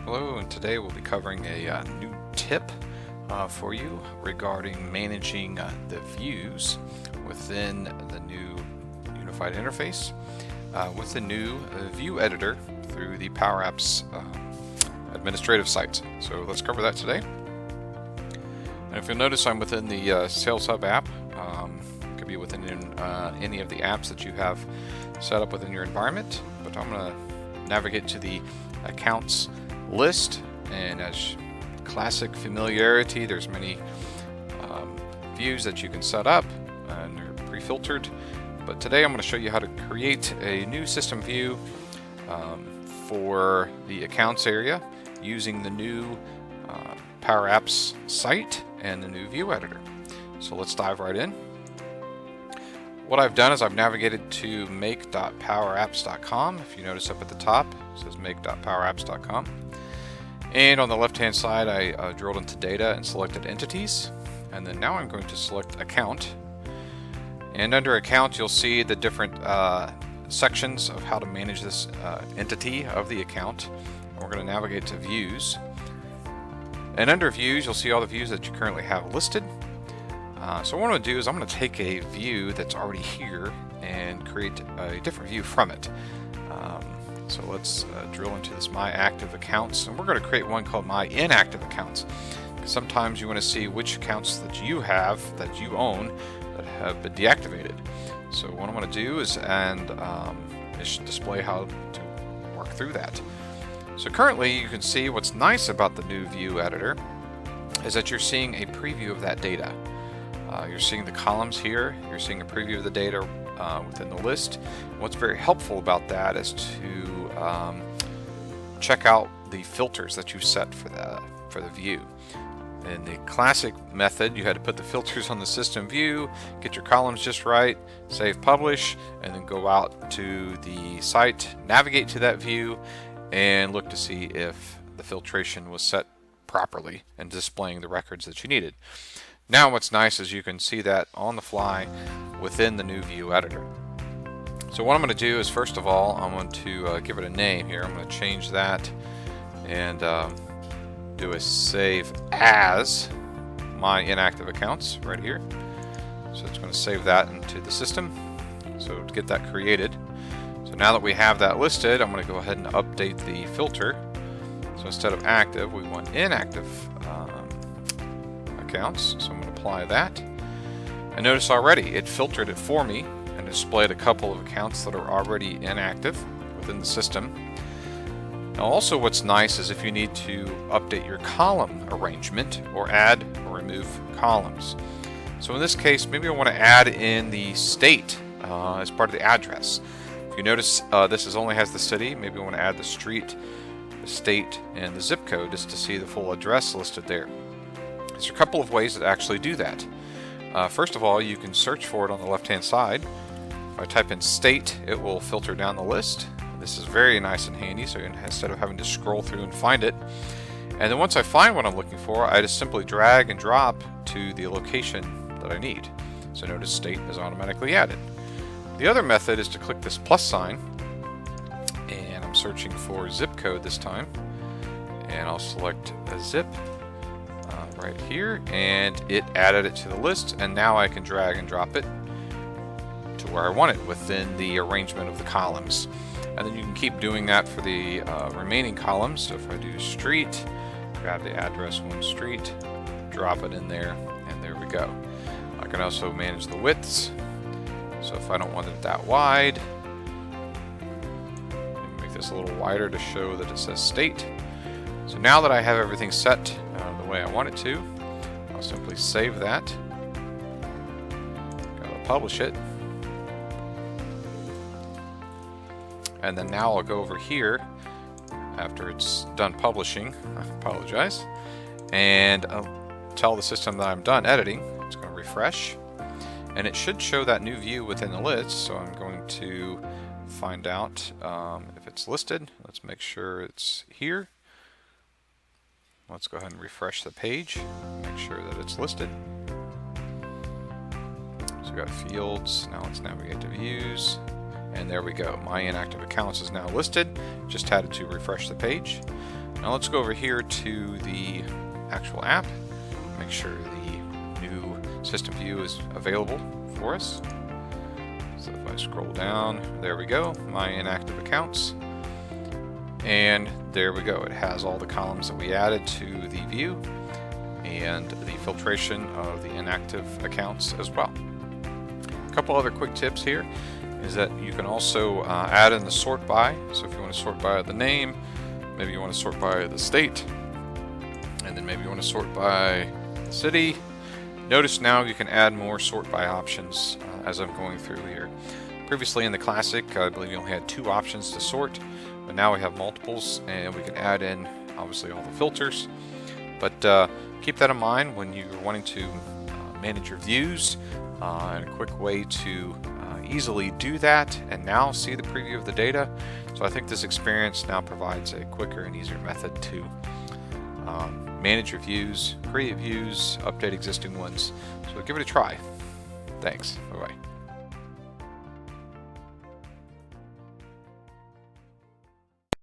Hello, and today we'll be covering a new tip for you regarding managing the views within the new unified interface with the new view editor through the PowerApps administrative site. So let's cover that today. And if you'll notice, I'm within the Sales Hub app. It could be within any of the apps that you have set up within your environment, but I'm going to navigate to the accounts list, and as classic familiarity, there's many views that you can set up and they're pre-filtered, but today I'm going to show you how to create a new system view for the accounts area using the new PowerApps site and the new view editor. So let's dive right in. What I've done is I've navigated to make.powerapps.com. If you notice up at the top, it says make.powerapps.com. And on the left-hand side, I drilled into data and selected entities. And then now I'm going to select account. And under account, you'll see the different sections of how to manage this entity of the account. And we're going to navigate to views. And under views, you'll see all the views that you currently have listed. So what I'm going to do is I'm going to take a view that's already here and create a different view from it. So let's drill into this My Active Accounts, and we're going to create one called My Inactive Accounts. Sometimes you want to see which accounts that you have, that you own, that have been deactivated. So what I'm going to do is display how to work through that. So currently you can see what's nice about the new view editor is that you're seeing a preview of that data. You're seeing the columns here, you're seeing a preview of the data within the list. And what's very helpful about that is to check out the filters that you set for the view. In the classic method, you had to put the filters on the system view, get your columns just right, save publish, and then go out to the site, navigate to that view, and look to see if the filtration was set properly and displaying the records that you needed. Now what's nice is you can see that on the fly within the new view editor. So what I'm going to do is, first of all, I'm going to give it a name here. I'm going to change that and do a save as My Inactive Accounts right here. So it's going to save that into the system. So to get that created. So now that we have that listed, I'm going to go ahead and update the filter. So instead of active, we want inactive accounts. So I'm going to apply that. And notice already it filtered it for me and displayed a couple of accounts that are already inactive within the system. Now also what's nice is if you need to update your column arrangement or add or remove columns. So in this case, maybe I want to add in the state as part of the address. If you notice this only has the city, maybe I want to add the street, the state, and the zip code just to see the full address listed there. There's a couple of ways to actually do that. First of all, you can search for it on the left-hand side. If I type in state, it will filter down the list. This is very nice and handy, so instead of having to scroll through and find it. And then once I find what I'm looking for, I just simply drag and drop to the location that I need. So notice state is automatically added. The other method is to click this plus sign, and I'm searching for zip code this time. And I'll select a zip right here, and it added it to the list, and now I can drag and drop it to where I want it within the arrangement of the columns. And then you can keep doing that for the remaining columns. So if I do street, grab the address one street, drop it in there, and there we go. I can also manage the widths. So if I don't want it that wide, make this a little wider to show that it says state. So now that I have everything set the way I want it to, I'll simply save that. Gotta publish it. And then now I'll go over here after it's done publishing, I apologize, and I'll tell the system that I'm done editing. It's going to refresh, and it should show that new view within the list. So I'm going to find out if it's listed. Let's make sure it's here. Let's go ahead and refresh the page, make sure that it's listed. So we've got fields. Now let's navigate to views. And there we go. My inactive accounts is now listed. Just had to refresh the page. Now let's go over here to the actual app, make sure the new system view is available for us. So if I scroll down, there we go, my inactive accounts. And there we go, it has all the columns that we added to the view and the filtration of the inactive accounts as well. A couple other quick tips here is that you can also add in the sort by. So if you want to sort by the name, maybe you want to sort by the state, and then maybe you want to sort by the city. Notice now you can add more sort by options as I'm going through here. Previously in the Classic, I believe you only had 2 options to sort, but now we have multiples, and we can add in obviously all the filters. But keep that in mind when you're wanting to manage your views, and a quick way to easily do that and now see the preview of the data. So I think this experience now provides a quicker and easier method to manage your views, create views, update existing ones. So give it a try. Thanks. Bye-bye.